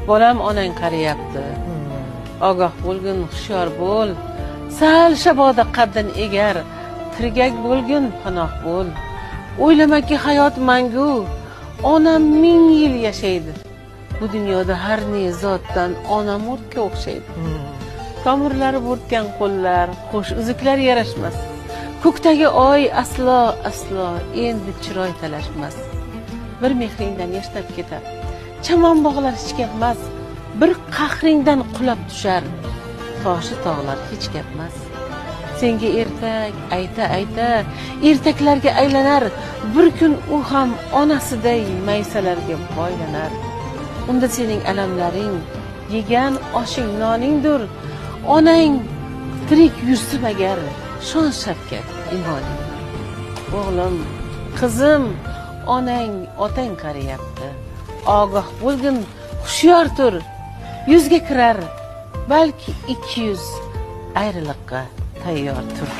bolam onang qariyapti. Ogoh bo'lgin, hushyor bo'l. Sal shaboda qaddin egar, tirgak bo'lgin, panoh bo'l. O'ylamaki hayot mangu, onam 1000 yil yashaydi. Bu dunyoda har ne zotdan onam o'tga o'xshaydi. Tomirlari bo'rtgan qo'llar, qo'sh uzuklar yarashmas. Ko'kdagi oy aslo endi chiroy talashmas. Bir mehringdan yashnab ketar. Chamon bog'lar hech gapmas. Bir qahringdan qulab tushar. Toshi tog'lar hech gapmas. Senga ertak ayta ertaklarga aylanar. Bir kun u ham onasiday maysalarga boylanar. Unda sening alamlaring, yegan oshing noningdir. Onang tirik yursa agar shon shavkat imoning. O'g'lim, qizim, onang, otang qariyapti. Ogoh bo'lgin, hushyor tur. 100 ga kirar, balki 200 ayriliqqa tayyor tur.